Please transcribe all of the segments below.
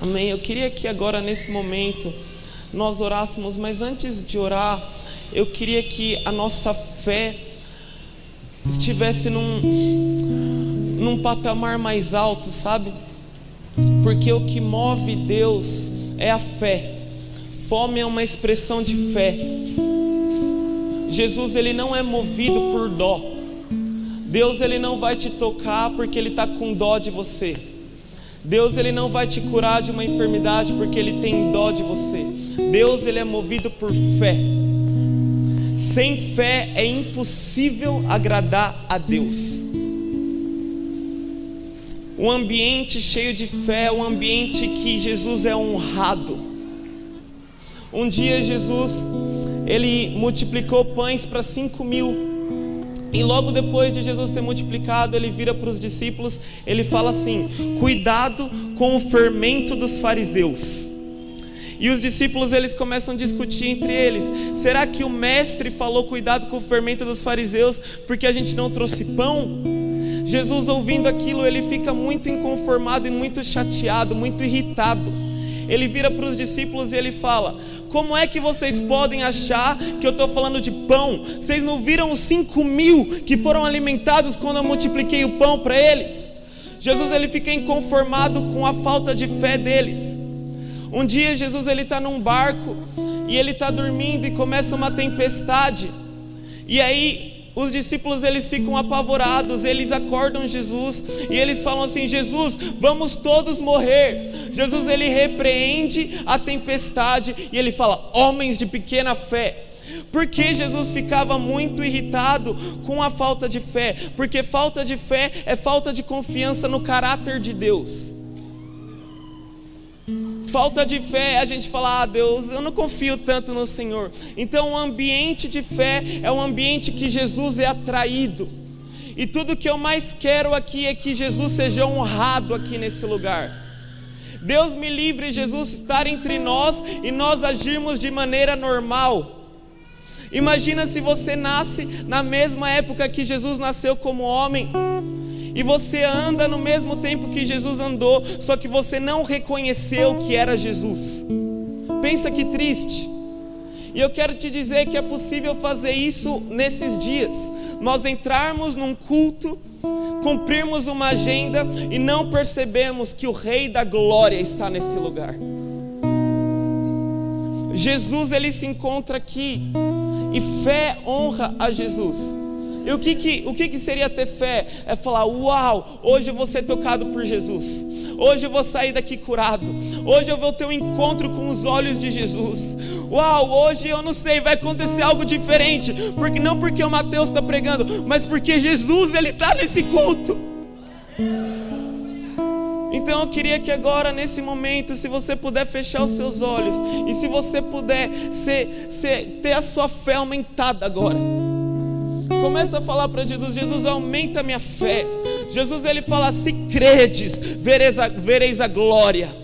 Amém. Eu queria que agora nesse momento nós orássemos, mas antes de orar, eu queria que a nossa fé estivesse num patamar mais alto, sabe? Porque o que move Deus é a fé. Fome é uma expressão de fé. Jesus, ele não é movido por dó. Deus, ele não vai te tocar porque ele está com dó de você. Deus, ele não vai te curar de uma enfermidade porque ele tem dó de você. Deus, ele é movido por fé. Sem fé é impossível agradar a Deus. Um ambiente cheio de fé é um ambiente que Jesus é honrado. Um dia Jesus, ele multiplicou pães para 5.000. E logo depois de Jesus ter multiplicado, ele vira para os discípulos, ele fala assim: cuidado com o fermento dos fariseus. E os discípulos, eles começam a discutir entre eles: será que o mestre falou cuidado com o fermento dos fariseus porque a gente não trouxe pão? Jesus, ouvindo aquilo, ele fica muito inconformado e muito chateado, muito irritado. Ele vira para os discípulos e ele fala: como é que vocês podem achar que eu estou falando de pão? Vocês não viram os 5.000 que foram alimentados quando eu multipliquei o pão para eles? Jesus, ele fica inconformado com a falta de fé deles. Um dia Jesus, ele está num barco e ele está dormindo e começa uma tempestade. E aí os discípulos, eles ficam apavorados, eles acordam Jesus e eles falam assim: Jesus, vamos todos morrer. Jesus, ele repreende a tempestade e ele fala: homens de pequena fé. Porque Jesus ficava muito irritado com a falta de fé? Porque falta de fé é falta de confiança no caráter de Deus. Falta de fé é a gente falar: ah, Deus, eu não confio tanto no Senhor. Então o ambiente de fé é um ambiente que Jesus é atraído. E tudo que eu mais quero aqui é que Jesus seja honrado aqui nesse lugar. Deus me livre, Jesus, estar entre nós e nós agirmos de maneira normal. Imagina se você nasce na mesma época que Jesus nasceu como homem, e você anda no mesmo tempo que Jesus andou, só que você não reconheceu que era Jesus. Pensa que triste. E eu quero te dizer que é possível fazer isso nesses dias. Nós entrarmos num culto, cumprirmos uma agenda e não percebemos que o Rei da Glória está nesse lugar. Jesus, ele se encontra aqui, e fé honra a Jesus. E o que seria ter fé? É falar: uau, hoje eu vou ser tocado por Jesus. Hoje eu vou sair daqui curado. Hoje eu vou ter um encontro com os olhos de Jesus. Uau, hoje eu não sei, vai acontecer algo diferente. Não porque o Mateus está pregando, mas porque Jesus, ele está nesse culto. Então eu queria que agora, nesse momento, se você puder fechar os seus olhos, e se você puder ter a sua fé aumentada agora, começa a falar para Jesus: Jesus, aumenta a minha fé. Jesus, ele fala: se credes, vereis a glória.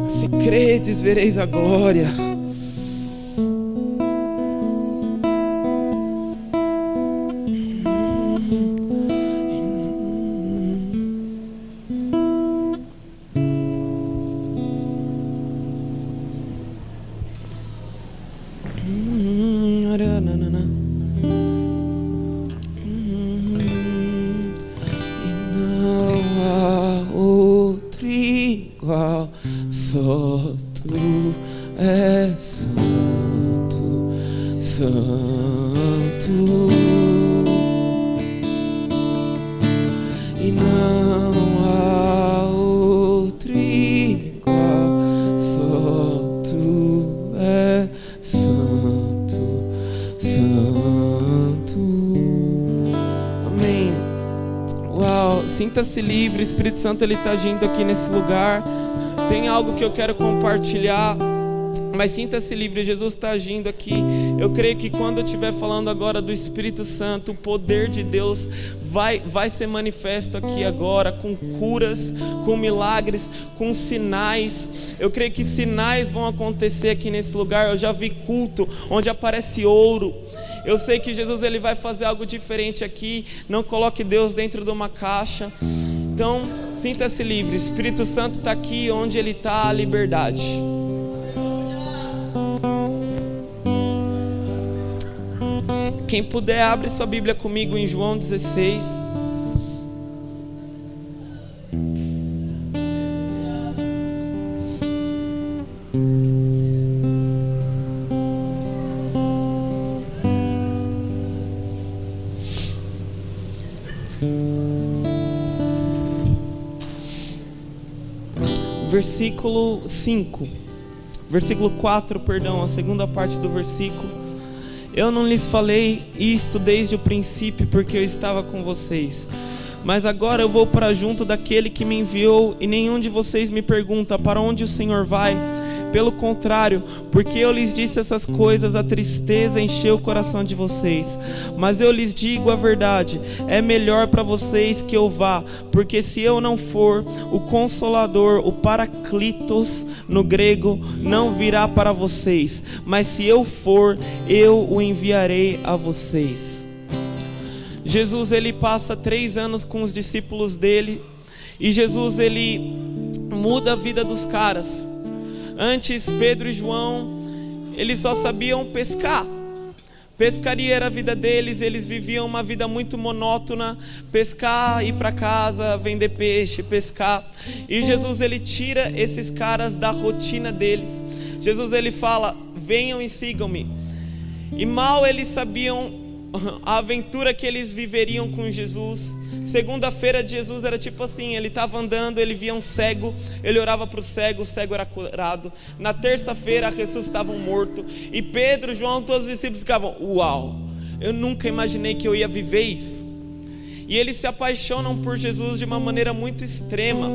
Se credes, vereis a glória. Só tu és santo, santo, e não há outro igual. Só tu és santo, santo. Amém. Uau, sinta-se livre, o Espírito Santo, ele está agindo aqui nesse lugar. Tem algo que eu quero compartilhar, mas sinta-se livre, Jesus está agindo aqui. Eu creio que quando eu estiver falando agora do Espírito Santo, o poder de Deus vai ser manifesto aqui agora, com curas, com milagres, com sinais. Eu creio que sinais vão acontecer aqui nesse lugar. Eu já vi culto onde aparece ouro. Eu sei que Jesus ele vai fazer algo diferente aqui. Não coloque Deus dentro de uma caixa. Então, sinta-se livre. O Espírito Santo está aqui, onde Ele está, a liberdade. Quem puder, abre sua Bíblia comigo em João 16. Versículo 5, versículo 4, perdão, a segunda parte do versículo. Eu não lhes falei isto desde o princípio, porque eu estava com vocês. Mas agora eu vou para junto daquele que me enviou, e nenhum de vocês me pergunta para onde o Senhor vai. Pelo contrário, porque eu lhes disse essas coisas, a tristeza encheu o coração de vocês. Mas eu lhes digo a verdade, é melhor para vocês que eu vá, porque se eu não for, o Consolador, o Paraclitos, no grego, não virá para vocês. Mas se eu for, eu o enviarei a vocês. Jesus, ele passa 3 anos com os discípulos dele, e Jesus, ele muda a vida dos caras. Antes, Pedro e João, eles só sabiam pescar. Pescaria era a vida deles, eles viviam uma vida muito monótona. Pescar, ir para casa, vender peixe, pescar. E Jesus, ele tira esses caras da rotina deles. Jesus, ele fala, venham e sigam-me. E mal eles sabiam a aventura que eles viveriam com Jesus. Segunda-feira de Jesus era tipo assim, ele estava andando, ele via um cego, ele orava para o cego era curado. Na terça-feira ressuscitava um morto. E Pedro, João, todos os discípulos ficavam, uau, eu nunca imaginei que eu ia viver isso. E eles se apaixonam por Jesus de uma maneira muito extrema.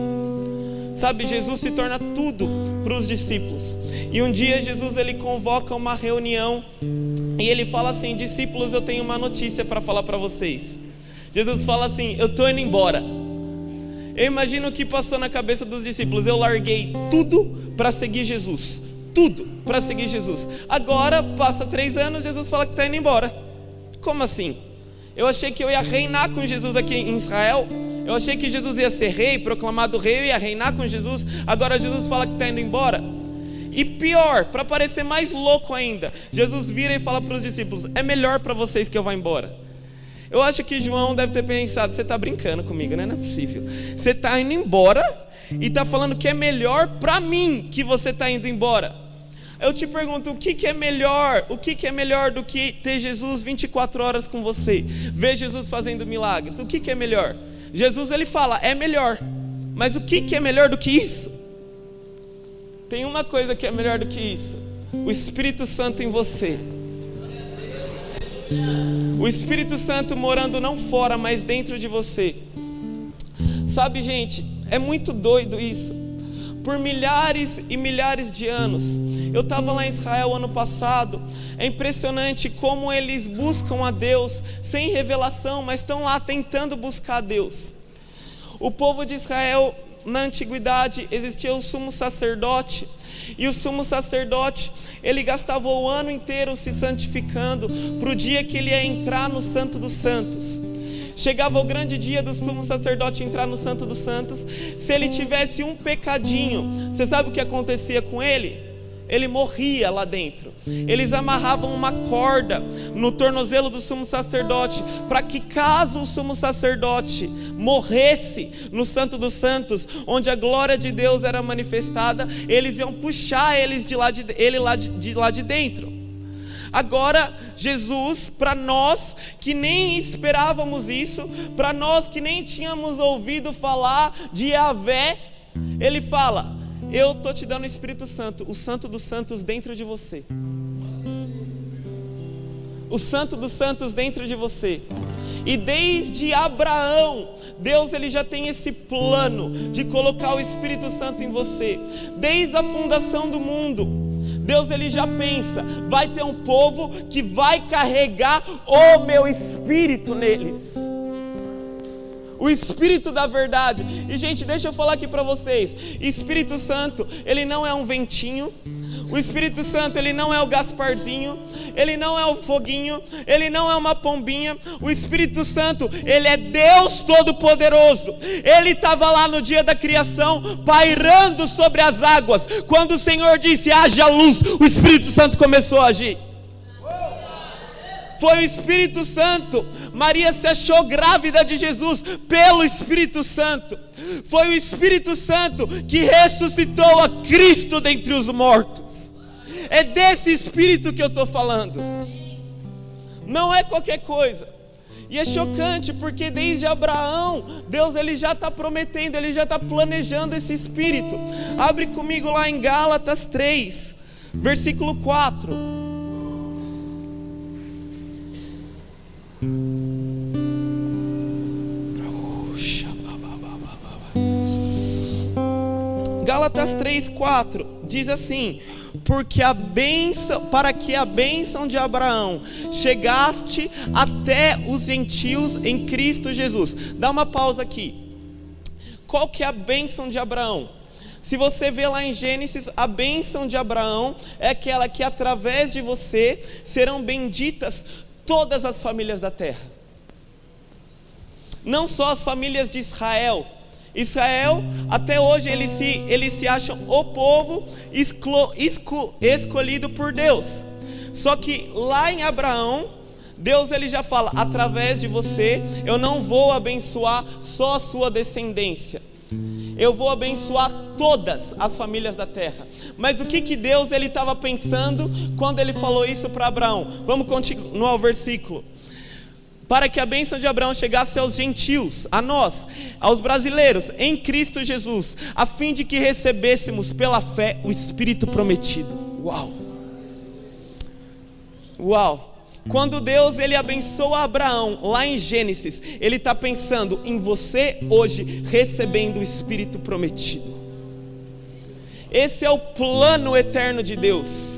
Sabe, Jesus se torna tudo para os discípulos. E um dia Jesus, ele convoca uma reunião, e ele fala assim, discípulos, eu tenho uma notícia para falar para vocês. Jesus fala assim, eu estou indo embora. Eu imagino o que passou na cabeça dos discípulos. Eu larguei tudo para seguir Jesus. Tudo para seguir Jesus. Agora, passa 3 anos, Jesus fala que está indo embora. Como assim? Eu achei que eu ia reinar com Jesus aqui em Israel. Eu achei que Jesus ia ser rei, proclamado rei, eu ia reinar com Jesus. Agora Jesus fala que está indo embora. E pior, para parecer mais louco ainda, Jesus vira e fala para os discípulos, é melhor para vocês que eu vá embora. Eu acho que João deve ter pensado, você está brincando comigo, né? Não é possível. Você está indo embora e está falando que é melhor para mim que você está indo embora. Eu te pergunto, o que é melhor? O que é melhor do que ter Jesus 24 horas com você? Ver Jesus fazendo milagres? O que é melhor? Jesus, ele fala, é melhor. Mas o que é melhor do que isso? Tem uma coisa que é melhor do que isso. O Espírito Santo em você. O Espírito Santo morando não fora, mas dentro de você. Sabe, gente, é muito doido isso. Por milhares e milhares de anos. Eu estava lá em Israel ano passado. É impressionante como eles buscam a Deus sem revelação, mas estão lá tentando buscar a Deus. O povo de Israel, na antiguidade, existia o sumo sacerdote. E o sumo sacerdote, ele gastava o ano inteiro se santificando para o dia que ele ia entrar no Santo dos Santos. Chegava o grande dia do sumo sacerdote entrar no Santo dos Santos. Se ele tivesse um pecadinho, você sabe o que acontecia com ele? Ele morria lá dentro. Eles amarravam uma corda no tornozelo do sumo sacerdote, para que caso o sumo sacerdote morresse no Santo dos Santos, onde a glória de Deus era manifestada, eles iam puxar ele de lá de dentro. Agora, Jesus, para nós que nem esperávamos isso, para nós que nem tínhamos ouvido falar de Yahvé, ele fala, eu estou te dando o Espírito Santo, o Santo dos Santos dentro de você. O Santo dos Santos dentro de você. E desde Abraão, Deus ele já tem esse plano de colocar o Espírito Santo em você. Desde a fundação do mundo, Deus ele já pensa, vai ter um povo que vai carregar o meu espírito neles. O Espírito da verdade. E gente, deixa eu falar aqui para vocês, Espírito Santo, ele não é um ventinho. O Espírito Santo, ele não é o Gasparzinho, ele não é o foguinho, ele não é uma pombinha. O Espírito Santo, ele é Deus Todo-Poderoso. Ele estava lá no dia da criação, pairando sobre as águas. Quando o Senhor disse, haja luz, o Espírito Santo começou a agir. Foi o Espírito Santo. Maria se achou grávida de Jesus pelo Espírito Santo. Foi o Espírito Santo que ressuscitou a Cristo dentre os mortos. É desse Espírito que eu estou falando. Não é qualquer coisa. E é chocante porque desde Abraão, Deus ele já está prometendo, ele já está planejando esse Espírito. Abre comigo lá em Gálatas 3, versículo 4. Gálatas 3:4 diz assim: porque para que a bênção de Abraão chegaste até os gentios em Cristo Jesus. Dá uma pausa aqui. Qual que é a bênção de Abraão? Se você vê lá em Gênesis, a bênção de Abraão é aquela que através de você serão benditas todas as famílias da terra. Não só as famílias de Israel. Israel, até hoje, eles se acham o povo escolhido por Deus. Só que lá em Abraão, Deus ele já fala, através de você, eu não vou abençoar só a sua descendência. Eu vou abençoar todas as famílias da terra. Mas o que Deus ele estava pensando quando ele falou isso para Abraão? Vamos continuar o versículo. Para que a bênção de Abraão chegasse aos gentios, a nós, aos brasileiros, em Cristo Jesus, a fim de que recebêssemos pela fé o Espírito prometido. Uau! Uau! Quando Deus ele abençoa Abraão, lá em Gênesis, ele está pensando em você hoje, recebendo o Espírito prometido. Esse é o plano eterno de Deus.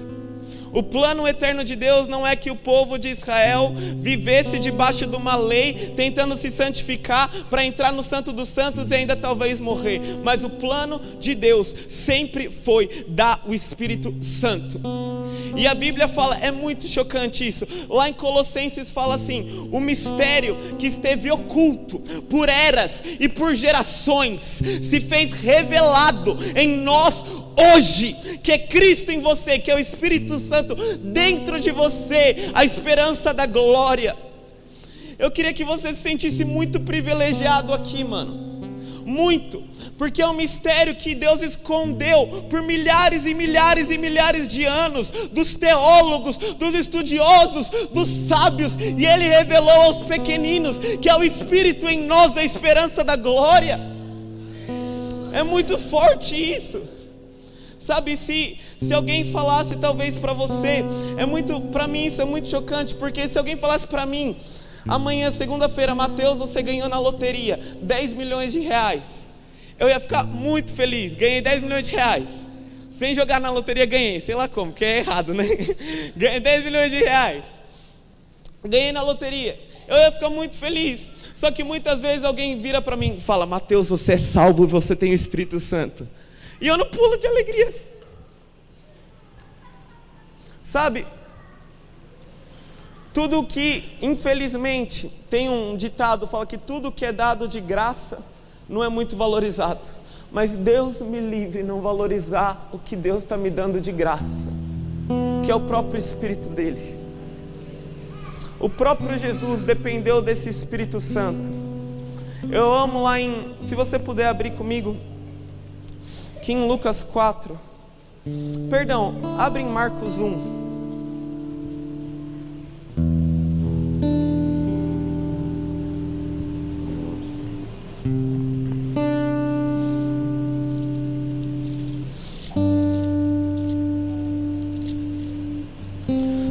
O plano eterno de Deus não é que o povo de Israel vivesse debaixo de uma lei, tentando se santificar para entrar no Santo dos Santos e ainda talvez morrer. Mas o plano de Deus sempre foi dar o Espírito Santo. E a Bíblia fala, é muito chocante isso. Lá em Colossenses fala assim: o mistério que esteve oculto por eras e por gerações se fez revelado em nós hoje, que é Cristo em você, que é o Espírito Santo dentro de você, a esperança da glória. Eu queria que você se sentisse muito privilegiado aqui, mano. Muito, porque é um mistério que Deus escondeu por milhares e milhares e milhares de anos, dos teólogos, dos estudiosos, dos sábios, e Ele revelou aos pequeninos, que é o Espírito em nós, a esperança da glória. É muito forte isso. Sabe, se alguém falasse talvez para você, para mim isso é muito chocante, porque se alguém falasse para mim, amanhã, segunda-feira, Mateus, você ganhou na loteria 10 milhões de reais, eu ia ficar muito feliz. Ganhei 10 milhões de reais, sem jogar na loteria ganhei, sei lá como, porque é errado, né? Ganhei 10 milhões de reais, ganhei na loteria, eu ia ficar muito feliz. Só que muitas vezes alguém vira para mim e fala: Mateus, você é salvo, você tem o Espírito Santo. E eu não pulo de alegria. Sabe, tudo que, infelizmente, tem um ditado, fala que tudo que é dado de graça não é muito valorizado. Mas Deus me livre não valorizar o que Deus está me dando de graça, que é o próprio Espírito dele. O próprio Jesus dependeu desse Espírito Santo. Eu amo lá se você puder abrir comigo, aqui em Lucas 4, perdão, abre em Marcos 1.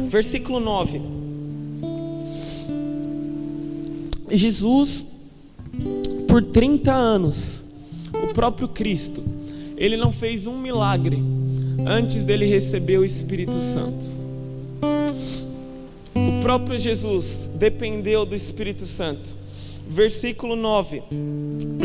Versículo 9. Jesus, por 30 anos, o próprio Cristo, Ele não fez um milagre antes dele receber o Espírito Santo. O próprio Jesus dependeu do Espírito Santo. Versículo 9: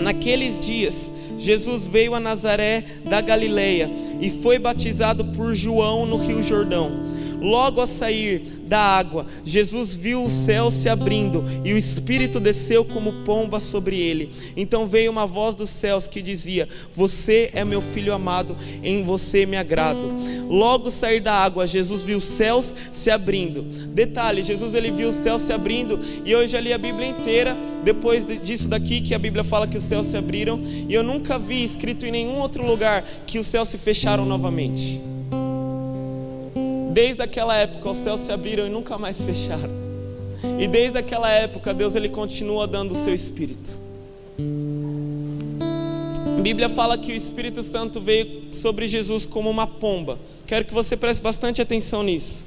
naqueles dias, Jesus veio a Nazaré da Galileia e foi batizado por João no Rio Jordão. Logo a sair da água, Jesus viu o céu se abrindo e o Espírito desceu como pomba sobre ele. Então veio uma voz dos céus que dizia: você é meu filho amado, em você me agrado. Logo sair da água, Jesus viu os céus se abrindo. Detalhe, Jesus ele viu os céus se abrindo, e eu já li a Bíblia inteira depois disso daqui, que a Bíblia fala que os céus se abriram, e eu nunca vi escrito em nenhum outro lugar que os céus se fecharam novamente. Desde aquela época os céus se abriram e nunca mais fecharam. E desde aquela época Deus ele continua dando o seu Espírito. A Bíblia fala que o Espírito Santo veio sobre Jesus como uma pomba. Quero que você preste bastante atenção nisso.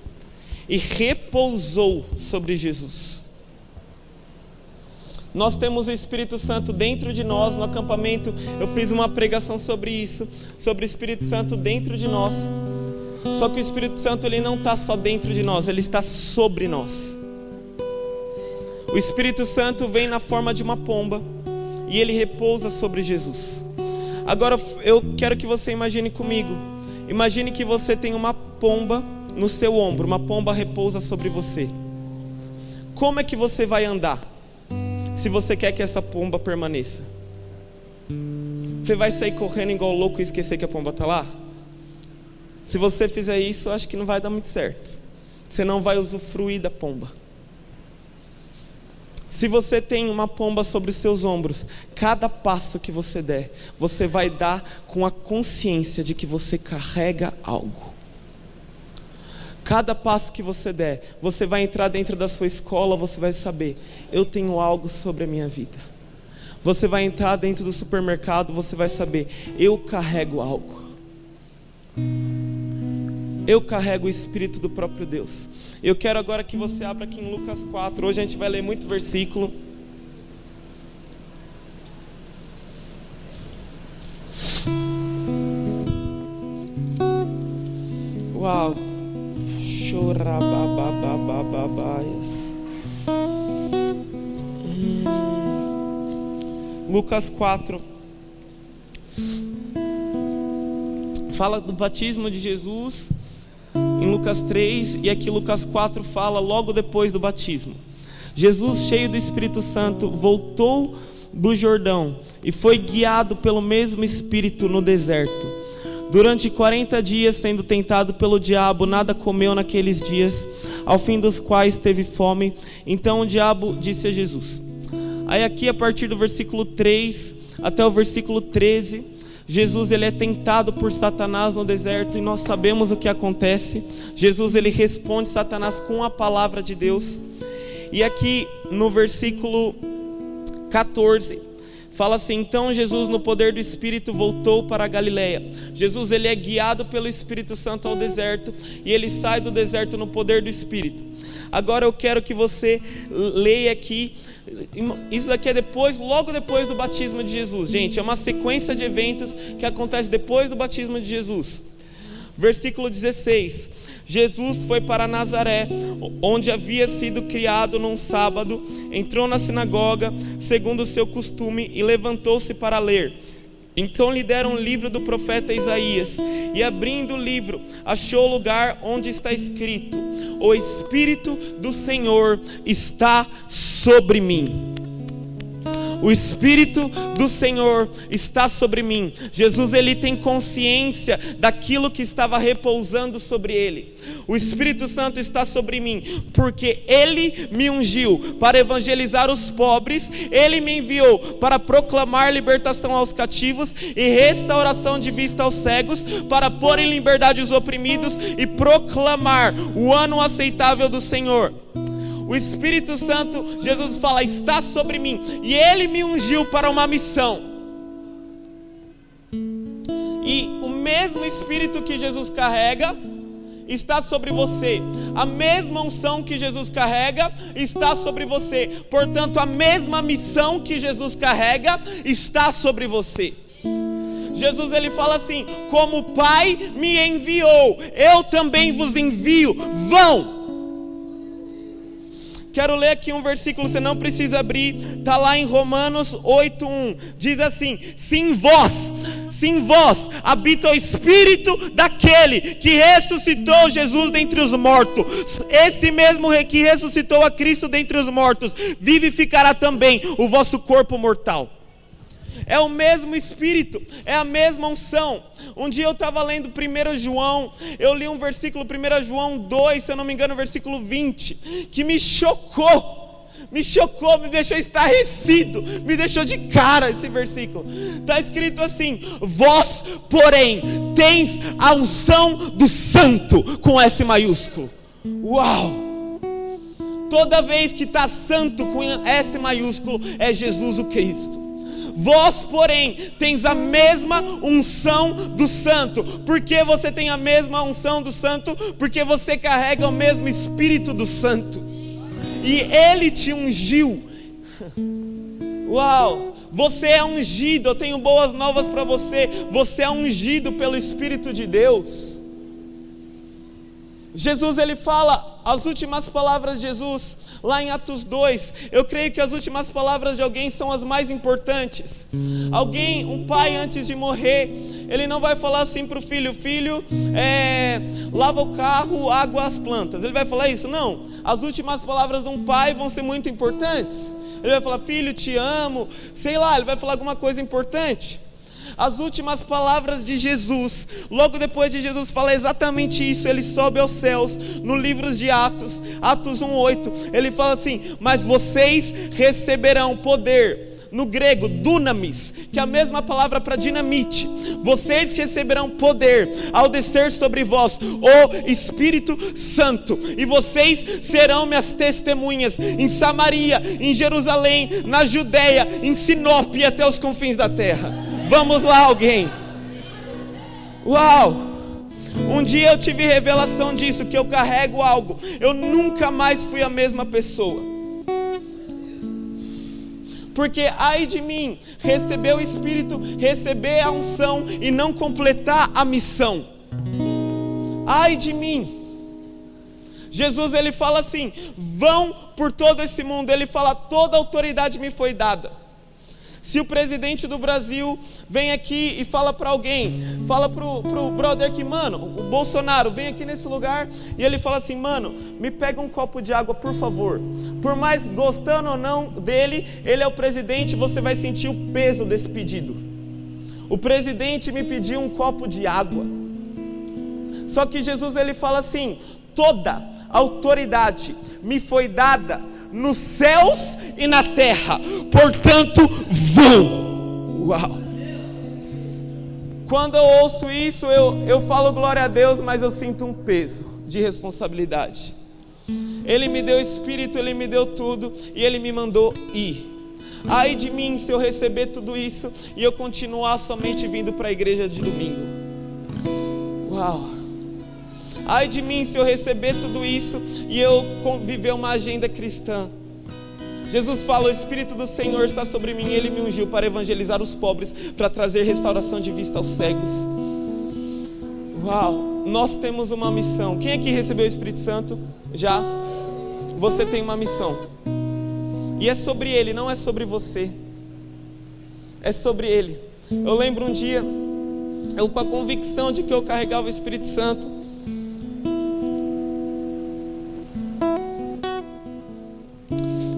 E repousou sobre Jesus. Nós temos o Espírito Santo dentro de nós. No acampamento eu fiz uma pregação sobre isso, sobre o Espírito Santo dentro de nós. Só que o Espírito Santo ele não está só dentro de nós, ele está sobre nós. O Espírito Santo vem na forma de uma pomba e ele repousa sobre Jesus. Agora eu quero que você imagine comigo. Imagine que você tem uma pomba no seu ombro, uma pomba repousa sobre você. Como é que você vai andar se você quer que essa pomba permaneça? Você vai sair correndo igual louco e esquecer que a pomba está lá? Se você fizer isso, eu acho que não vai dar muito certo. Você não vai usufruir da pomba. Se você tem uma pomba sobre os seus ombros, cada passo que você der, você vai dar com a consciência de que você carrega algo. Cada passo que você der, você vai entrar dentro da sua escola, você vai saber: eu tenho algo sobre a minha vida. Você vai entrar dentro do supermercado, você vai saber: eu carrego algo. Eu carrego o Espírito do próprio Deus. Eu quero agora que você abra aqui em Lucas 4. Hoje a gente vai ler muito versículo. Uau. Chorabababababaias. Lucas 4. Fala do batismo de Jesus em Lucas 3, e aqui Lucas 4 fala logo depois do batismo. Jesus, cheio do Espírito Santo, voltou do Jordão e foi guiado pelo mesmo Espírito no deserto. Durante 40 dias, sendo tentado pelo diabo, nada comeu naqueles dias, ao fim dos quais teve fome. Então o diabo disse a Jesus. Aí aqui a partir do versículo 3 até o versículo 13, Jesus ele é tentado por Satanás no deserto, e nós sabemos o que acontece. Jesus ele responde Satanás com a palavra de Deus. E aqui no versículo 14 fala assim: então Jesus, no poder do Espírito, voltou para a Galileia. Jesus ele é guiado pelo Espírito Santo ao deserto, e ele sai do deserto no poder do Espírito. Agora eu quero que você leia aqui. Isso daqui é logo depois do batismo de Jesus. Gente, é uma sequência de eventos que acontece depois do batismo de Jesus. Versículo 16: Jesus foi para Nazaré, onde havia sido criado num sábado. Entrou na sinagoga, segundo o seu costume, e levantou-se para ler. Então lhe deram um livro do profeta Isaías, e abrindo o livro, achou o lugar onde está escrito: o Espírito do Senhor está sobre mim. O Espírito do Senhor está sobre mim. Jesus ele tem consciência daquilo que estava repousando sobre ele. O Espírito Santo está sobre mim, porque ele me ungiu para evangelizar os pobres. Ele me enviou para proclamar libertação aos cativos e restauração de vista aos cegos, para pôr em liberdade os oprimidos e proclamar o ano aceitável do Senhor. O Espírito Santo, Jesus fala, está sobre mim, e ele me ungiu para uma missão. E o mesmo Espírito que Jesus carrega está sobre você. A mesma unção que Jesus carrega está sobre você. Portanto, a mesma missão que Jesus carrega está sobre você. Jesus ele fala assim: como o Pai me enviou, eu também vos envio, vão. Quero ler aqui um versículo, você não precisa abrir, está lá em Romanos 8:1, diz assim: se em vós habita o Espírito daquele que ressuscitou Jesus dentre os mortos, esse mesmo que ressuscitou a Cristo dentre os mortos, vivificará também o vosso corpo mortal. É o mesmo Espírito, é a mesma unção. Um dia eu estava lendo 1 João, eu li um versículo, 1 João 2, se eu não me engano, versículo 20, que me chocou, me deixou estarrecido, me deixou de cara esse versículo. Está escrito assim: vós, porém, tens a unção do Santo, com S maiúsculo. Uau! Toda vez que está santo com S maiúsculo, é Jesus o Cristo. Vós, porém, tens a mesma unção do Santo. Por que você tem a mesma unção do Santo? Porque você carrega o mesmo Espírito do Santo, e Ele te ungiu. Uau! Você é ungido. Eu tenho boas novas para você. Você é ungido pelo Espírito de Deus. Jesus ele fala as últimas palavras de Jesus lá em Atos 2. Eu creio que as últimas palavras de alguém são as mais importantes. Um pai antes de morrer, ele não vai falar assim para o filho: filho, lava o carro, água as plantas. Ele vai falar isso? Não. As últimas palavras de um pai vão ser muito importantes. Ele vai falar: filho, te amo, sei lá, ele vai falar alguma coisa importante. As últimas palavras de Jesus, logo depois de Jesus falar exatamente isso, ele sobe aos céus, no livro de Atos 1:8, ele fala assim: mas vocês receberão poder, no grego, dunamis, que é a mesma palavra para dinamite. Vocês receberão poder ao descer sobre vós o Espírito Santo, e vocês serão minhas testemunhas em Samaria, em Jerusalém, na Judeia, em Sinop e até os confins da terra. Vamos lá, alguém. Uau! Um dia eu tive revelação disso, que eu carrego algo. Eu nunca mais fui a mesma pessoa. Porque ai de mim, receber o Espírito, receber a unção e não completar a missão. Ai de mim. Jesus ele fala assim: vão por todo esse mundo. Ele fala: toda autoridade me foi dada. Se o presidente do Brasil vem aqui e fala para alguém, fala pro brother que, mano, o Bolsonaro vem aqui nesse lugar e ele fala assim: mano, me pega um copo de água, por favor. Por mais gostando ou não dele, ele é o presidente, você vai sentir o peso desse pedido. O presidente me pediu um copo de água. Só que Jesus ele fala assim: toda autoridade me foi dada nos céus e na terra, portanto vão. Uau! Quando eu ouço isso, eu falo glória a Deus, mas eu sinto um peso de responsabilidade. Ele me deu Espírito, Ele me deu tudo, e Ele me mandou ir. Ai de mim se eu receber tudo isso e eu continuar somente vindo para a igreja de domingo. Uau! Ai de mim se eu receber tudo isso e eu viver uma agenda cristã. Jesus fala: o Espírito do Senhor está sobre mim, Ele me ungiu para evangelizar os pobres, para trazer restauração de vista aos cegos. Uau! Nós temos uma missão. Quem aqui recebeu o Espírito Santo? Já? Você tem uma missão. E é sobre Ele, não é sobre você. É sobre Ele. Eu lembro um dia, eu com a convicção de que eu carregava o Espírito Santo,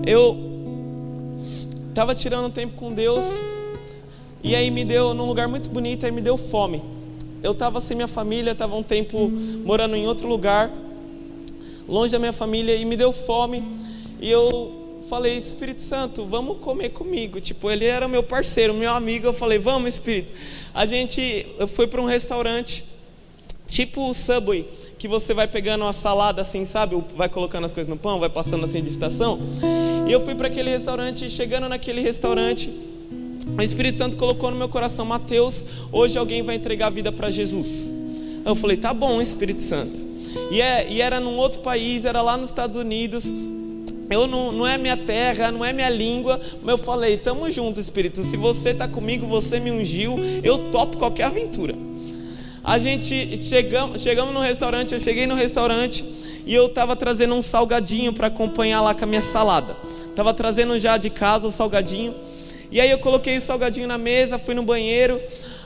eu estava tirando um tempo com Deus, e aí me deu, num lugar muito bonito, aí me deu fome. Eu estava sem minha família, estava um tempo morando em outro lugar, longe da minha família, e me deu fome, e eu falei: Espírito Santo, vamos comer comigo. Tipo, ele era meu parceiro, meu amigo. Eu falei: vamos, Espírito. Eu fui para um restaurante, tipo o Subway, que você vai pegando uma salada assim, sabe? Vai colocando as coisas no pão, vai passando assim de estação. E eu fui para aquele restaurante, chegando naquele restaurante, o Espírito Santo colocou no meu coração: Mateus, hoje alguém vai entregar a vida para Jesus. Eu falei: tá bom, Espírito Santo. E era num outro país, era lá nos Estados Unidos. não é minha terra, não é minha língua, mas eu falei, tamo junto, Espírito, se você está comigo, você me ungiu, eu topo qualquer aventura. A gente chegamos no restaurante, eu cheguei no restaurante e eu estava trazendo um salgadinho para acompanhar lá com a minha salada. Estava trazendo já de casa o salgadinho. E aí eu coloquei o salgadinho na mesa, fui no banheiro.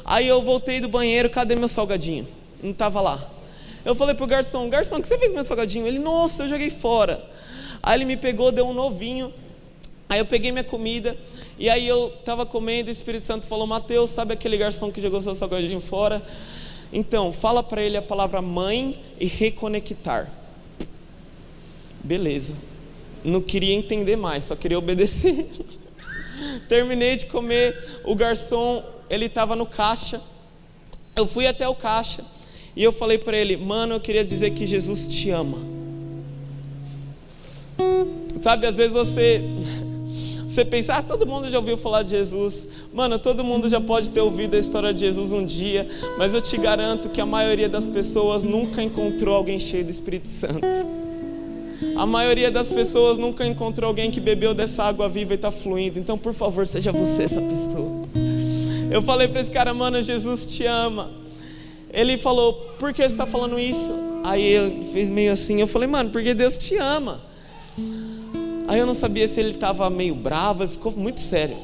Aí eu voltei do banheiro, cadê meu salgadinho? Não estava lá. Eu falei pro garçom, o que você fez com meu salgadinho? Ele, nossa, eu joguei fora. Aí ele me pegou, deu um novinho. Aí eu peguei minha comida. E aí eu estava comendo e o Espírito Santo falou, Mateus, sabe aquele garçom que jogou seu salgadinho fora? Então, fala para ele a palavra mãe e reconectar. Beleza. Não queria entender mais, só queria obedecer. Terminei de comer, o garçom, ele estava no caixa. Eu fui até o caixa e eu falei para ele, mano, eu queria dizer que Jesus te ama. Sabe, às vezes você pensa, todo mundo já ouviu falar de Jesus. Mano, todo mundo já pode ter ouvido a história de Jesus um dia, mas eu te garanto que a maioria das pessoas nunca encontrou alguém cheio do Espírito Santo. A maioria das pessoas nunca encontrou alguém que bebeu dessa água viva e está fluindo. Então, por favor, seja você essa pessoa. Eu falei para esse cara, mano, Jesus te ama. Ele falou, por que você está falando isso? Aí ele fez meio assim, eu falei, mano, porque Deus te ama. Aí eu não sabia se ele estava meio bravo, ele ficou muito sério.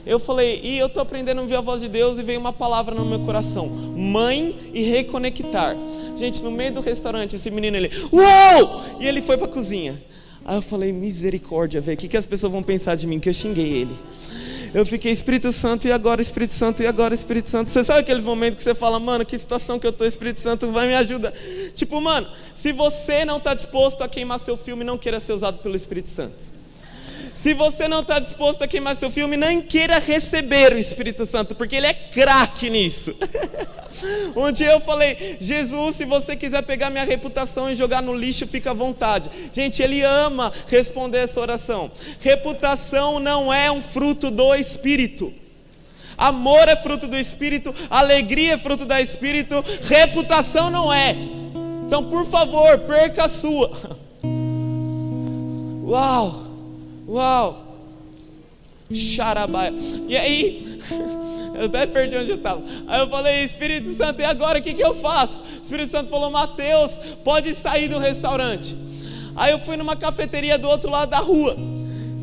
Eu falei, e eu estou aprendendo a ouvir a voz de Deus e veio uma palavra no meu coração, mãe e reconectar. Gente, no meio do restaurante, esse menino, ele, uou! E ele foi para a cozinha. Aí eu falei, misericórdia, velho, o que as pessoas vão pensar de mim? Que eu xinguei ele. Eu fiquei, Espírito Santo, e agora Espírito Santo, e agora Espírito Santo. Você sabe aqueles momentos que você fala, mano, que situação que eu tô, Espírito Santo, vai me ajudar. Tipo, mano, se você não está disposto a queimar seu filme, não queira ser usado pelo Espírito Santo. Se você não está disposto a queimar seu filme, não queira receber o Espírito Santo, porque ele é craque nisso. Um dia eu falei, Jesus, se você quiser pegar minha reputação e jogar no lixo, fica à vontade. Gente, ele ama responder essa oração. Reputação não é um fruto do Espírito. Amor é fruto do Espírito, alegria é fruto do Espírito, reputação não é. Então, por favor, perca a sua. Uau, xarabaia. E aí, eu até perdi onde eu estava. Aí eu falei, Espírito Santo, e agora o que eu faço? O Espírito Santo falou, Mateus, pode sair do restaurante. Aí eu fui numa cafeteria do outro lado da rua.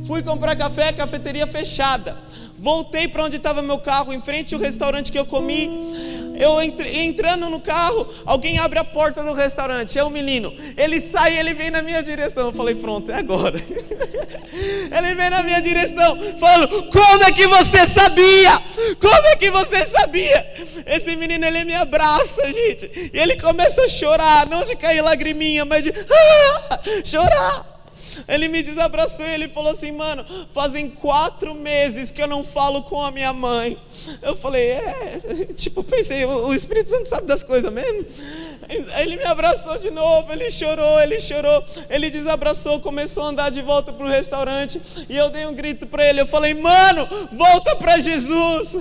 Fui comprar café, cafeteria fechada. Voltei para onde estava meu carro, em frente ao restaurante que eu comi. Eu entrando no carro, alguém abre a porta do restaurante, é um menino. Ele sai, ele vem na minha direção. Eu falei, pronto, é agora. Ele vem na minha direção, falando, como é que você sabia? Como é que você sabia? Esse menino, ele me abraça, gente. E ele começa a chorar, não de cair lagriminha, mas de chorar. Ele me desabraçou e ele falou assim, mano, fazem 4 meses que eu não falo com a minha mãe. Eu falei, pensei, o Espírito Santo sabe das coisas mesmo. Ele me abraçou de novo, ele chorou, ele desabraçou, começou a andar de volta pro restaurante. E eu dei um grito pra ele, eu falei, mano, volta pra Jesus.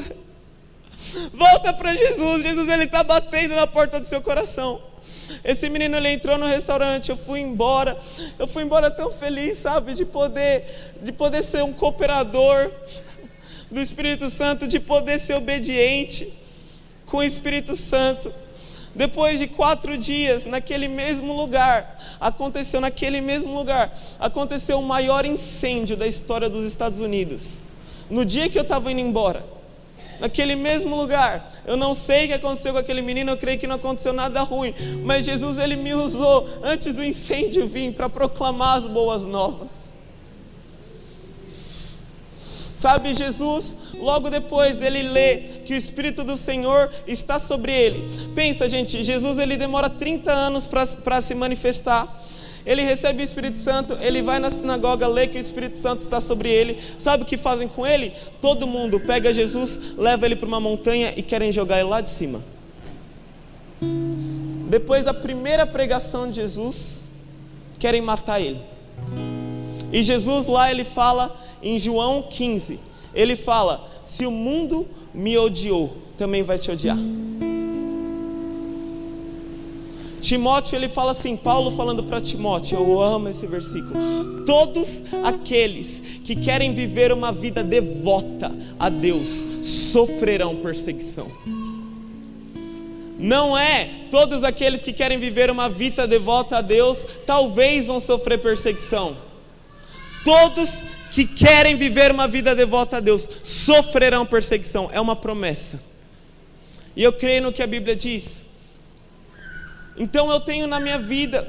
Volta pra Jesus, Jesus, ele tá batendo na porta do seu coração. Esse menino, ele entrou no restaurante, eu fui embora tão feliz, sabe, de poder ser um cooperador do Espírito Santo, de poder ser obediente com o Espírito Santo. Depois de 4 dias, naquele mesmo lugar, aconteceu o maior incêndio da história dos Estados Unidos. No dia que eu estava indo embora, naquele mesmo lugar, eu não sei o que aconteceu com aquele menino, eu creio que não aconteceu nada ruim, mas Jesus, ele me usou antes do incêndio vir para proclamar as boas novas. Sabe, Jesus, logo depois dele ler que o Espírito do Senhor está sobre ele. Pensa, gente, Jesus, ele demora 30 anos para se manifestar. Ele recebe o Espírito Santo, ele vai na sinagoga, lê que o Espírito Santo está sobre ele. Sabe o que fazem com ele? Todo mundo pega Jesus, leva ele para uma montanha e querem jogar ele lá de cima. Depois da primeira pregação de Jesus, querem matar ele. E Jesus lá, ele fala em João 15, ele fala, se o mundo me odiou, também vai te odiar. Timóteo, ele fala assim, Paulo falando para Timóteo, eu amo esse versículo: todos aqueles que querem viver uma vida devota a Deus sofrerão perseguição. Não é todos aqueles que querem viver uma vida devota a Deus talvez vão sofrer perseguição. Todos que querem viver uma vida devota a Deus sofrerão perseguição. É uma promessa. E eu creio no que a Bíblia diz. Então eu tenho na minha vida,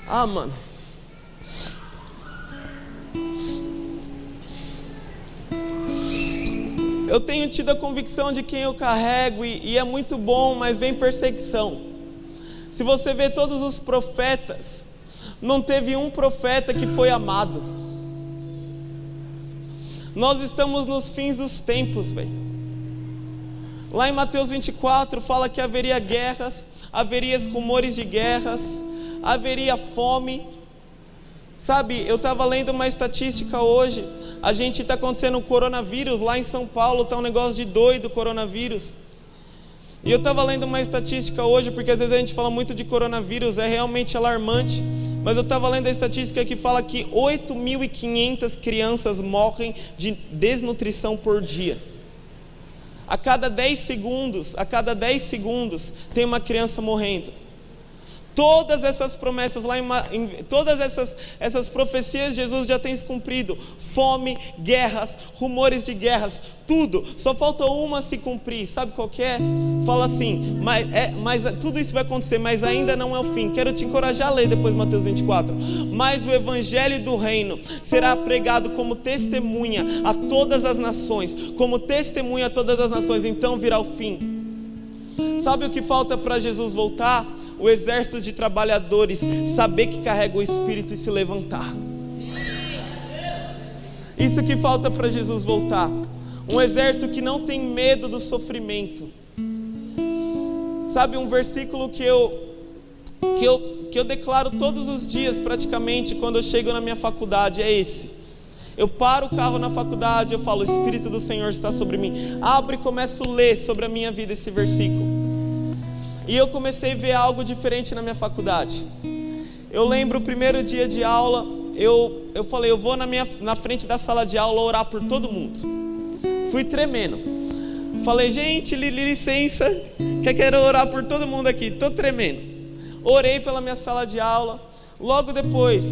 mano, eu tenho tido a convicção de quem eu carrego, e é muito bom, mas vem perseguição. Se você vê todos os profetas, não teve um profeta que foi amado. Nós estamos nos fins dos tempos, velho. Lá em Mateus 24 fala que haveria guerras, haveria rumores de guerras, haveria fome. Sabe, eu estava lendo uma estatística hoje, a gente está acontecendo um coronavírus, lá em São Paulo está um negócio de doido, coronavírus. E eu estava lendo uma estatística hoje, porque às vezes a gente fala muito de coronavírus, é realmente alarmante. Mas eu estava lendo a estatística que fala que 8.500 crianças morrem de desnutrição por dia. A cada 10 segundos tem uma criança morrendo. Todas essas promessas todas essas profecias Jesus já tem se cumprido. Fome, guerras, rumores de guerras, tudo. Só falta uma se cumprir. Sabe qual que é? Fala assim, mas tudo isso vai acontecer, mas ainda não é o fim. Quero te encorajar a ler depois Mateus 24. Mas o evangelho do reino será pregado como testemunha a todas as nações. Como testemunha a todas as nações, então virá o fim. Sabe o que falta para Jesus voltar? O exército de trabalhadores saber que carrega o Espírito e se levantar. Isso que falta para Jesus voltar. Um exército que não tem medo do sofrimento. Sabe, um versículo que eu declaro todos os dias praticamente quando eu chego na minha faculdade é esse. Eu paro o carro na faculdade, eu falo: o Espírito do Senhor está sobre mim. Abro e começo a ler sobre a minha vida esse versículo. E eu comecei a ver algo diferente na minha faculdade. Eu lembro o primeiro dia de aula, eu falei: eu vou na frente da sala de aula orar por todo mundo. Fui tremendo. Falei: gente, licença, que eu quero orar por todo mundo aqui, tô tremendo. Orei pela minha sala de aula. Logo depois,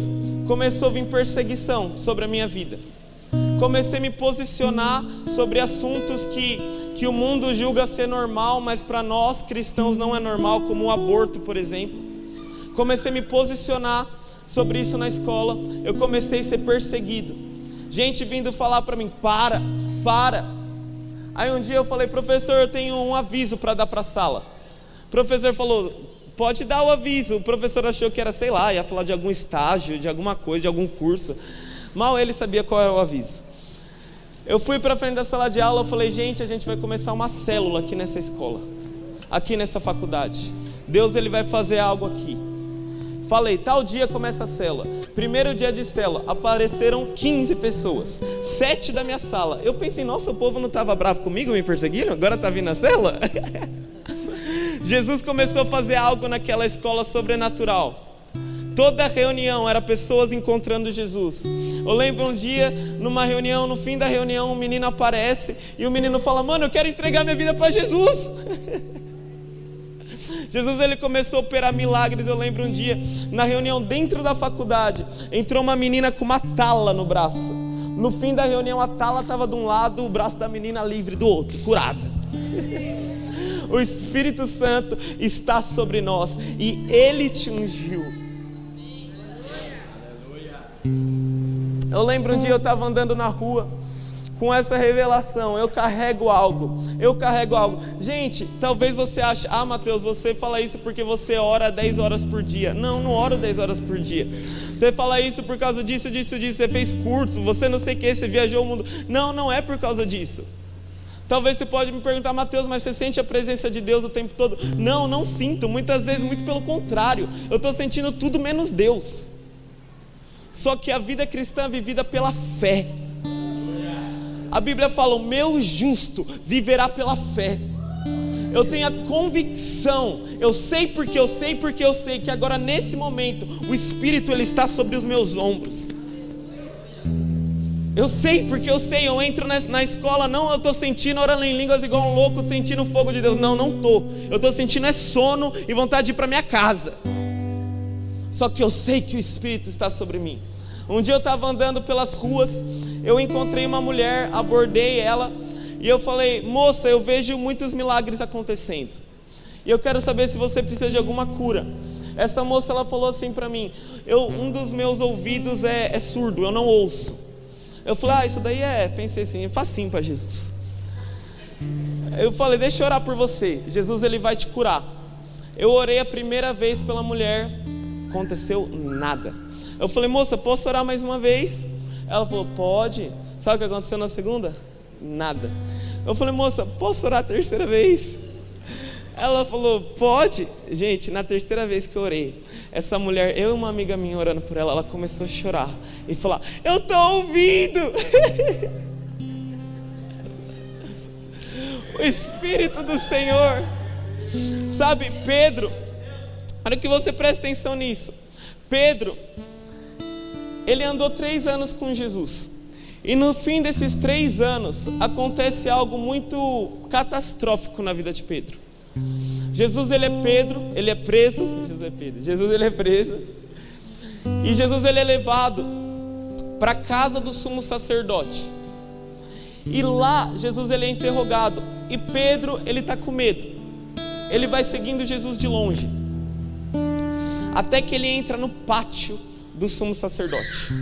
começou a vir perseguição sobre a minha vida. Comecei a me posicionar sobre assuntos que o mundo julga ser normal, mas para nós cristãos não é normal, como o aborto, por exemplo. Comecei a me posicionar sobre isso na escola. Eu comecei a ser perseguido. Gente vindo falar para mim: para. Aí um dia eu falei: professor, eu tenho um aviso para dar para a sala. O professor falou: pode dar o aviso. O professor achou que era, sei lá, ia falar de algum estágio, de alguma coisa, de algum curso. Mal ele sabia qual era o aviso. Eu fui para frente da sala de aula, eu falei: gente, a gente vai começar uma célula aqui nessa escola, aqui nessa faculdade. Deus, ele vai fazer algo aqui. Falei: tal dia começa a célula. Primeiro dia de célula, apareceram 15 pessoas, 7 da minha sala. Eu pensei: nossa, o povo não estava bravo comigo, me perseguindo? Agora está vindo a célula? Jesus começou a fazer algo naquela escola sobrenatural. Toda reunião era pessoas encontrando Jesus. Eu lembro um dia, numa reunião, no fim da reunião, um menino aparece e o menino fala: mano, eu quero entregar minha vida para Jesus. Jesus, ele começou a operar milagres. Eu lembro um dia, na reunião dentro da faculdade, entrou uma menina com uma tala no braço. No fim da reunião, a tala estava de um lado, o braço da menina livre do outro, curada. O Espírito Santo está sobre nós e ele te ungiu. Eu lembro um dia, eu estava andando na rua com essa revelação: eu carrego algo. Gente, talvez você ache: ah, Mateus, você fala isso porque você ora 10 horas por dia. Não oro 10 horas por dia. Você fala isso por causa disso. Você fez curso, você não sei o que, você viajou o mundo. Não é por causa disso. Talvez você pode me perguntar: Mateus, mas você sente a presença de Deus o tempo todo? Não sinto, muitas vezes muito pelo contrário. Eu estou sentindo tudo menos Deus. Só que a vida cristã é vivida pela fé. A Bíblia fala: o meu justo viverá pela fé. eu tenho a convicção, eu sei porque eu sei que agora nesse momento o Espírito ele está sobre os meus ombros. Eu sei porque eu sei, eu entro na escola, não eu estou sentindo orando em línguas igual um louco, sentindo o fogo de Deus, não estou, eu estou sentindo sono e vontade de ir para minha casa. Só que eu sei que o Espírito está sobre mim. Um dia eu estava andando pelas ruas, eu encontrei uma mulher, abordei ela e eu falei: moça, eu vejo muitos milagres acontecendo e eu quero saber se você precisa de alguma cura. Essa moça ela falou assim para mim: um dos meus ouvidos é surdo, eu não ouço. Eu falei: isso daí pensei assim, é facinho para Jesus. Eu falei: deixa eu orar por você, Jesus ele vai te curar. Eu orei a primeira vez pela mulher, aconteceu nada. Eu falei: moça, posso orar mais uma vez? Ela falou: pode. Sabe o que aconteceu na segunda? Nada. Eu falei: moça, posso orar a terceira vez? Ela falou: pode. Gente, na terceira vez que eu orei, essa mulher, eu e uma amiga minha orando por ela, ela começou a chorar e falar: eu estou ouvindo. O Espírito do Senhor. Sabe, Pedro, para que você preste atenção nisso, Pedro, ele andou 3 anos com Jesus. E no fim desses 3 anos, acontece algo muito catastrófico na vida de Pedro. Jesus ele é preso. Jesus ele é preso. E Jesus ele é levado para a casa do sumo sacerdote. E lá Jesus ele é interrogado. E Pedro ele está com medo. Ele vai seguindo Jesus de longe. Até que ele entra no pátio do sumo sacerdote.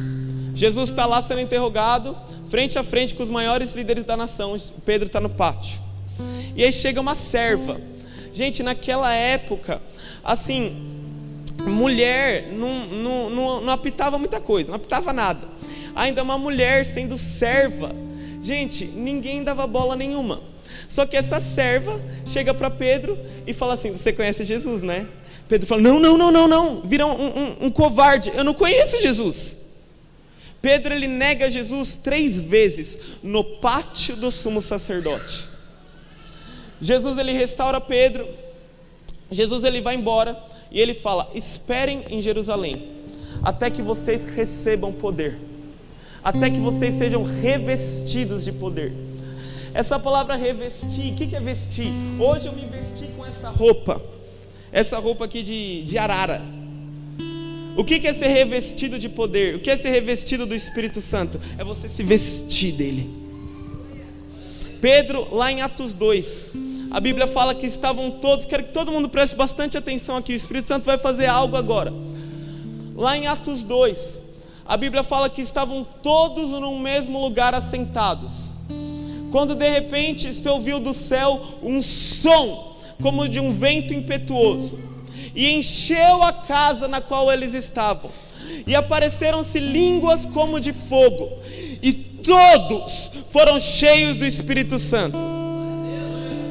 Jesus está lá sendo interrogado, frente a frente com os maiores líderes da nação. Pedro está no pátio. E aí chega uma serva. Gente, naquela época, assim, mulher não apitava muita coisa, não apitava nada. Ainda uma mulher sendo serva, gente, ninguém dava bola nenhuma. Só que essa serva chega para Pedro e fala assim: você conhece Jesus, né? Pedro fala: não, vira um covarde, eu não conheço Jesus. Pedro ele nega Jesus 3 vezes no pátio do sumo sacerdote. Jesus ele restaura Pedro. Jesus ele vai embora e ele fala: esperem em Jerusalém até que vocês recebam poder, até que vocês sejam revestidos de poder. Essa palavra revestir, o que é vestir? Hoje eu me vesti com essa roupa aqui de arara. O que é ser revestido de poder? O que é ser revestido do Espírito Santo? É você se vestir dele. Pedro, lá em Atos 2, a Bíblia fala que estavam todos, quero que todo mundo preste bastante atenção aqui, o Espírito Santo vai fazer algo agora. Lá em Atos 2, a Bíblia fala que estavam todos no mesmo lugar assentados, quando de repente se ouviu do céu um som, como de um vento impetuoso, e encheu a casa na qual eles estavam, e apareceram-se línguas como de fogo, e todos foram cheios do Espírito Santo.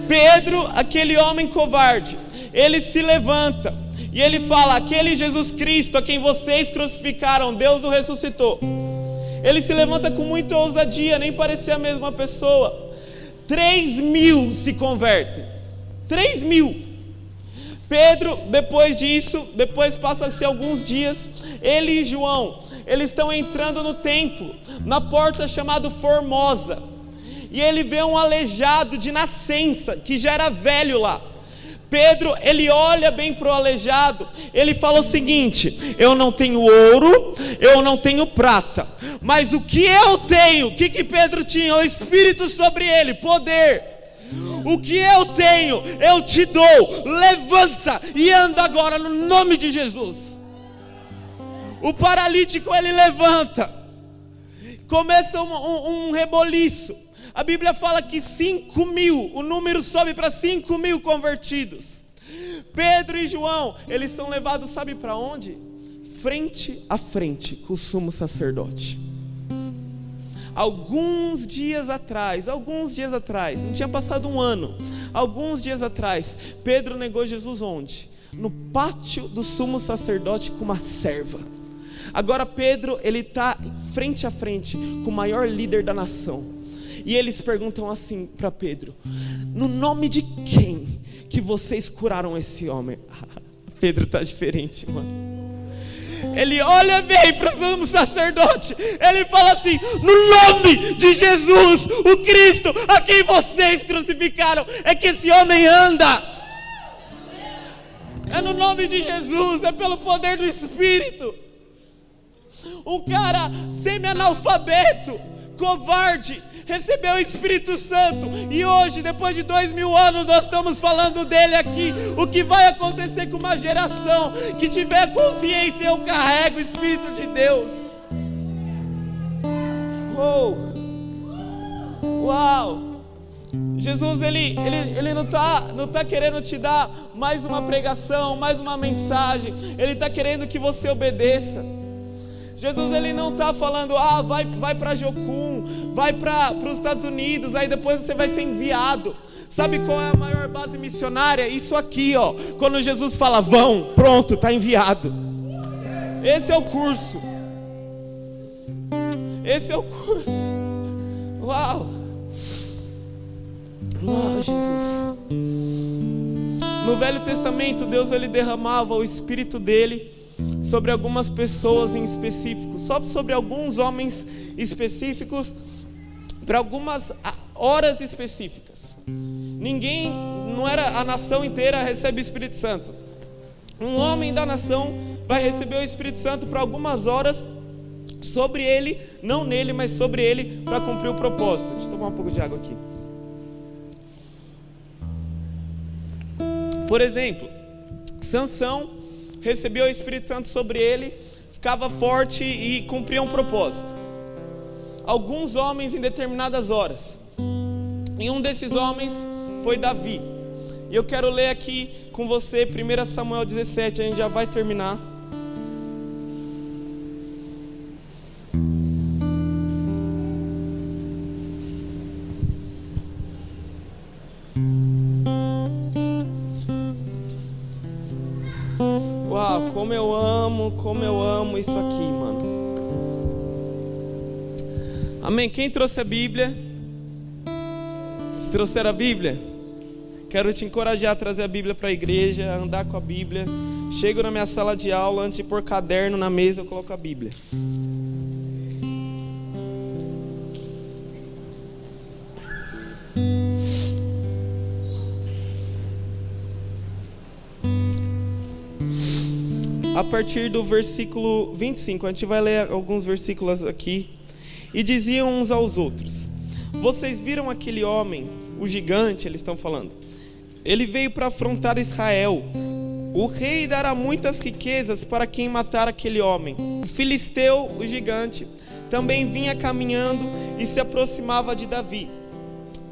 Pedro, aquele homem covarde, ele se levanta e ele fala: aquele Jesus Cristo a quem vocês crucificaram, Deus o ressuscitou. Ele se levanta com muita ousadia, nem parecia a mesma pessoa. 3.000 se convertem. 3.000. Pedro, depois disso, depois passa-se alguns dias, ele e João, eles estão entrando no templo, na porta chamada Formosa, e ele vê um aleijado de nascença, que já era velho lá. Pedro, ele olha bem para o aleijado, ele fala o seguinte: eu não tenho ouro, eu não tenho prata, mas o que eu tenho, o que Pedro tinha? O Espírito sobre ele, poder. O que eu tenho, eu te dou, levanta e anda agora no nome de Jesus. O paralítico ele levanta, começa um reboliço. A Bíblia fala que 5.000, o número sobe para 5.000 convertidos. Pedro e João, eles são levados, sabe para onde? Frente a frente com o sumo sacerdote. Alguns dias atrás, não tinha passado um ano, alguns dias atrás, Pedro negou Jesus onde? No pátio do sumo sacerdote com uma serva. Agora Pedro, ele está frente a frente com o maior líder da nação. E eles perguntam assim para Pedro: no nome de quem que vocês curaram esse homem. Pedro está diferente, mano. Ele olha bem para o sumo sacerdote, ele fala assim: no nome de Jesus, o Cristo a quem vocês crucificaram, é que esse homem anda. É no nome de Jesus, é pelo poder do Espírito. Um cara semi-analfabeto, covarde, recebeu o Espírito Santo, e hoje, depois de 2000 anos, nós estamos falando dele aqui. O que vai acontecer com uma geração que tiver consciência? Eu carrego o Espírito de Deus. Uau! Jesus, ele não tá querendo te dar mais uma pregação, mais uma mensagem. Ele está querendo que você obedeça. Jesus, ele não está falando: vai para Jocum, vai para os Estados Unidos, aí depois você vai ser enviado. Sabe qual é a maior base missionária? Isso aqui, ó. Quando Jesus fala vão, pronto, está enviado. Esse é o curso. Esse é o curso. Uau! Uau, Jesus. No Velho Testamento, Deus ele derramava o Espírito dele sobre algumas pessoas em específico, só sobre alguns homens específicos, para algumas horas específicas. Ninguém, não era a nação inteira recebe o Espírito Santo. Um homem da nação vai receber o Espírito Santo para algumas horas sobre ele, não nele, mas sobre ele, para cumprir o propósito. Deixa eu tomar um pouco de água aqui. Por exemplo, Sansão recebeu o Espírito Santo sobre ele, ficava forte e cumpria um propósito. Alguns homens em determinadas horas, e um desses homens foi Davi. E eu quero ler aqui com você 1 Samuel 17, a gente já vai terminar. Uau, como eu amo isso aqui, mano. Amém? Quem trouxe a Bíblia? Se trouxeram a Bíblia? Quero te encorajar a trazer a Bíblia para a igreja, a andar com a Bíblia. Chego na minha sala de aula, antes de pôr caderno na mesa, eu coloco a Bíblia. A partir do versículo 25, a gente vai ler alguns versículos aqui. E diziam uns aos outros: vocês viram aquele homem, o gigante? Eles estão falando. Ele veio para afrontar Israel. O rei dará muitas riquezas para quem matar aquele homem. O filisteu, o gigante, também vinha caminhando e se aproximava de Davi.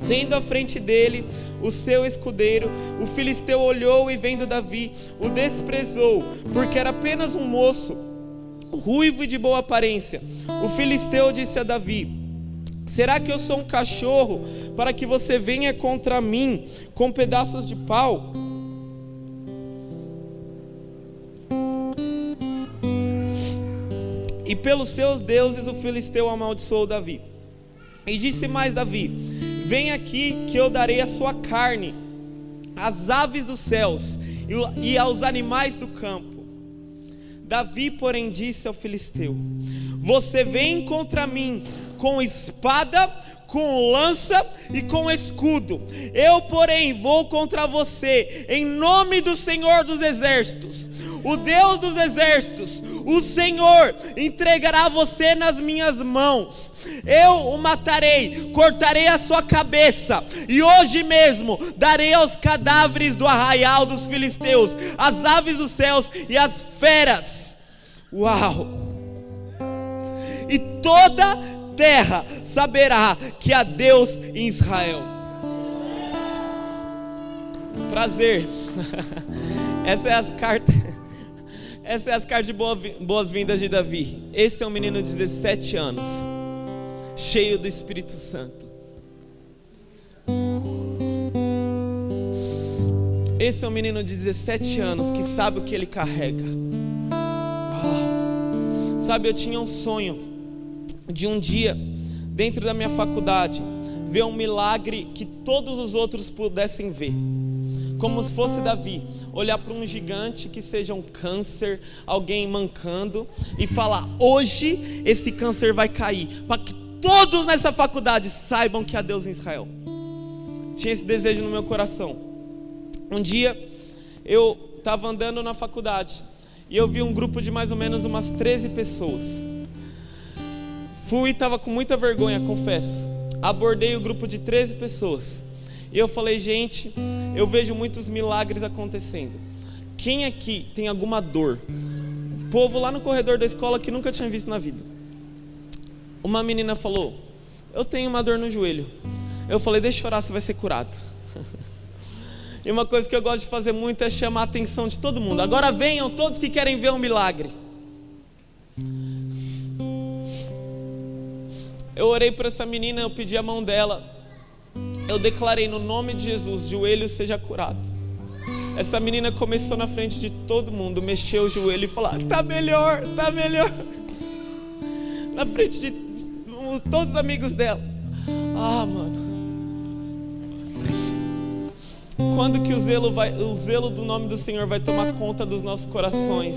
Tendo à frente dele o seu escudeiro, o filisteu olhou e vendo Davi, o desprezou, porque era apenas um moço, ruivo e de boa aparência. O filisteu disse a Davi: será que eu sou um cachorro para que você venha contra mim com pedaços de pau? E pelos seus deuses o filisteu amaldiçoou Davi. E disse mais Davi: vem aqui que eu darei a sua carne às aves dos céus e aos animais do campo. Davi, porém, disse ao filisteu: você vem contra mim com espada, com lança e com escudo. Eu, porém, vou contra você em nome do Senhor dos Exércitos. O Deus dos Exércitos, o Senhor, entregará você nas minhas mãos. Eu o matarei, cortarei a sua cabeça, e hoje mesmo darei aos cadáveres do arraial dos filisteus as aves dos céus e as feras. Uau! E toda terra saberá que há Deus em Israel. Prazer. Essa é as cartas de boas-vindas de Davi. Esse é um menino de 17 anos, cheio do Espírito Santo. Esse é um menino de 17 anos que sabe o que ele carrega. Sabe, eu tinha um sonho de um dia, dentro da minha faculdade, ver um milagre que todos os outros pudessem ver. como se fosse Davi, olhar para um gigante que seja um câncer, alguém mancando, e falar: hoje esse câncer vai cair, para que todos nessa faculdade saibam que há Deus em Israel. Tinha esse desejo no meu coração. Um dia eu estava andando na faculdade e eu vi um grupo de mais ou menos umas 13 pessoas. Fui e estava com muita vergonha, confesso. Abordei o grupo de 13 pessoas e eu falei: gente, eu vejo muitos milagres acontecendo. Quem aqui tem alguma dor? O povo lá no corredor da escola que nunca tinha visto na vida. Uma menina falou: eu tenho uma dor no joelho. Eu falei: deixa eu orar, você vai ser curado. E uma coisa que eu gosto de fazer muito é chamar a atenção de todo mundo. Agora venham todos que querem ver um milagre. Eu orei por essa menina, eu pedi a mão dela. Eu declarei no nome de Jesus: joelho seja curado. Essa menina começou na frente de todo mundo, mexeu o joelho e falou: tá melhor, tá melhor. Na frente de todos os amigos dela. Ah, mano. Quando que o zelo do nome do Senhor vai tomar conta dos nossos corações?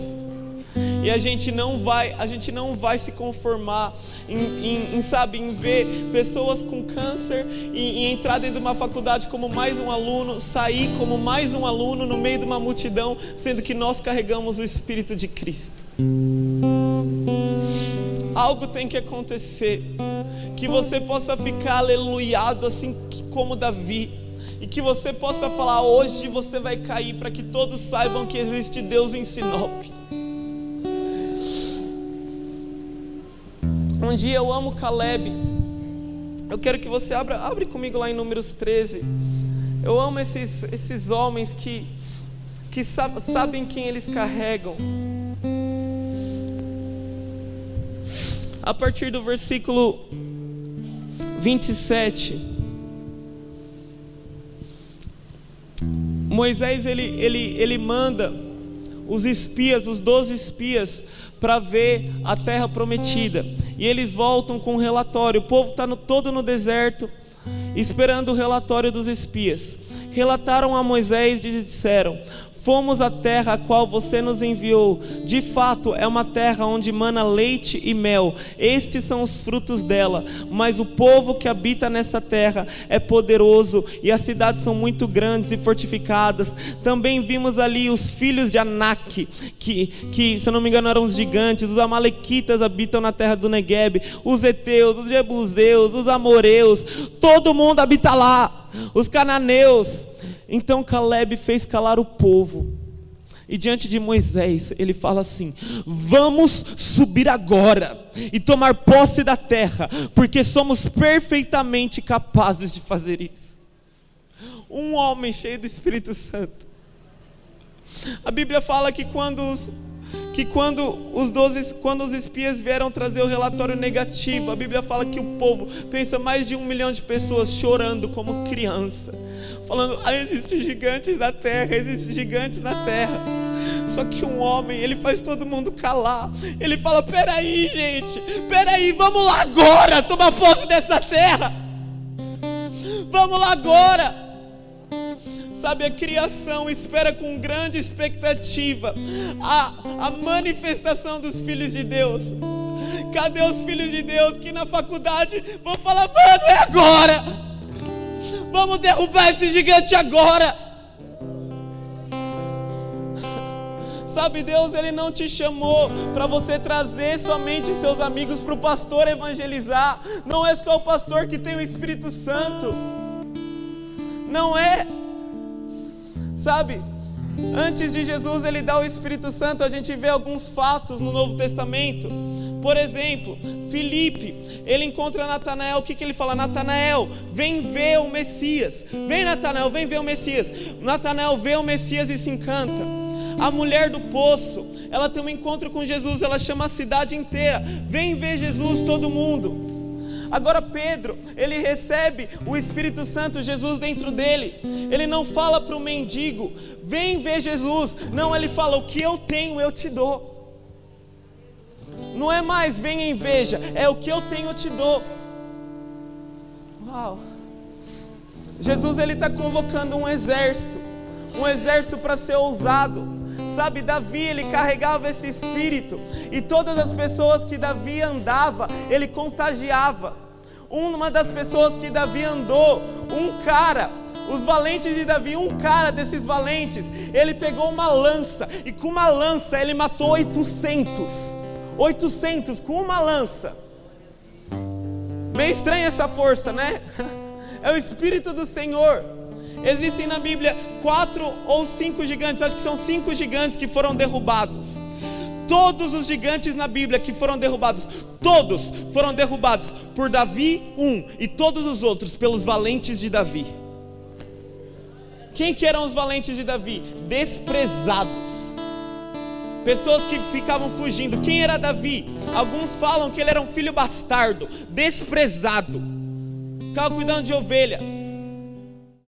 E a gente não vai se conformar em ver pessoas com câncer e entrar dentro de uma faculdade como mais um aluno, sair como mais um aluno no meio de uma multidão, sendo que nós carregamos o Espírito de Cristo. Algo tem que acontecer, que você possa ficar aleluiado assim como Davi, e que você possa falar: hoje você vai cair, para que todos saibam que existe Deus em Sinop. Um dia eu amo Caleb. Eu quero que você abre comigo lá em Números 13. Eu amo esses homens que sabem quem eles carregam. A partir do versículo 27, Moisés ele manda os espias, os 12 espias, para ver a terra prometida. E eles voltam com um relatório. O povo está todo no deserto, esperando o relatório dos espias. Relataram a Moisés e disseram: fomos à terra a qual você nos enviou. De fato, é uma terra onde mana leite e mel. Estes são os frutos dela. Mas o povo que habita nessa terra é poderoso, e as cidades são muito grandes e fortificadas. Também vimos ali os filhos de Anak, que se eu não me engano eram os gigantes. Os amalequitas habitam na terra do Negueb. Os heteus, os jebuseus, os amoreus, todo mundo habita lá. Os cananeus. Então Caleb fez calar o povo, e diante de Moisés ele fala assim: vamos subir agora e tomar posse da terra, porque somos perfeitamente capazes de fazer isso. Um homem cheio do Espírito Santo. A Bíblia fala que quando os espias vieram trazer o relatório negativo, a Bíblia fala que o povo, pensa, mais de 1 milhão de pessoas chorando como criança, falando: existem gigantes na terra, existem gigantes na terra. Só que um homem, ele faz todo mundo calar. Ele fala: peraí, gente, peraí, vamos lá agora tomar posse dessa terra. Vamos lá agora. Sabe, a criação espera com grande expectativa a manifestação dos filhos de Deus. Cadê os filhos de Deus que na faculdade vão falar: mano, é agora, vamos derrubar esse gigante agora. Sabe, Deus, Ele não te chamou para você trazer somente seus amigos para o pastor evangelizar. Não é só o pastor que tem o Espírito Santo. Não é. Sabe, antes de Jesus Ele dar o Espírito Santo, a gente vê alguns fatos no Novo Testamento. Por exemplo, Filipe, ele encontra Natanael. O que ele fala? Natanael, vem ver o Messias. Vem, Natanael, vem ver o Messias. Natanael vê o Messias e se encanta. A mulher do poço, ela tem um encontro com Jesus, ela chama a cidade inteira: vem ver Jesus, todo mundo. Agora Pedro, ele recebe o Espírito Santo, Jesus dentro dele. Ele não fala para o mendigo: vem ver Jesus. Não, ele fala: o que eu tenho eu te dou. Não é mais venha e veja, é o que eu tenho eu te dou. Uau! Jesus, ele está convocando um exército um exército para ser ousado. Sabe, Davi, ele carregava esse espírito, e todas as pessoas que Davi andava, ele contagiava. Uma das pessoas que Davi andou, os valentes de Davi, um cara desses valentes, ele pegou uma lança, e com uma lança ele matou 800 com uma lança. Meio estranha essa força, né? É o Espírito do Senhor. Existem na Bíblia 4 ou 5 gigantes, acho que são 5 gigantes que foram derrubados. Todos os gigantes na Bíblia que foram derrubados, todos foram derrubados por Davi, e todos os outros pelos valentes de Davi. Quem que eram os valentes de Davi? Desprezados, pessoas que ficavam fugindo. Quem era Davi? Alguns falam que ele era um filho bastardo, desprezado, ficava cuidando de ovelha.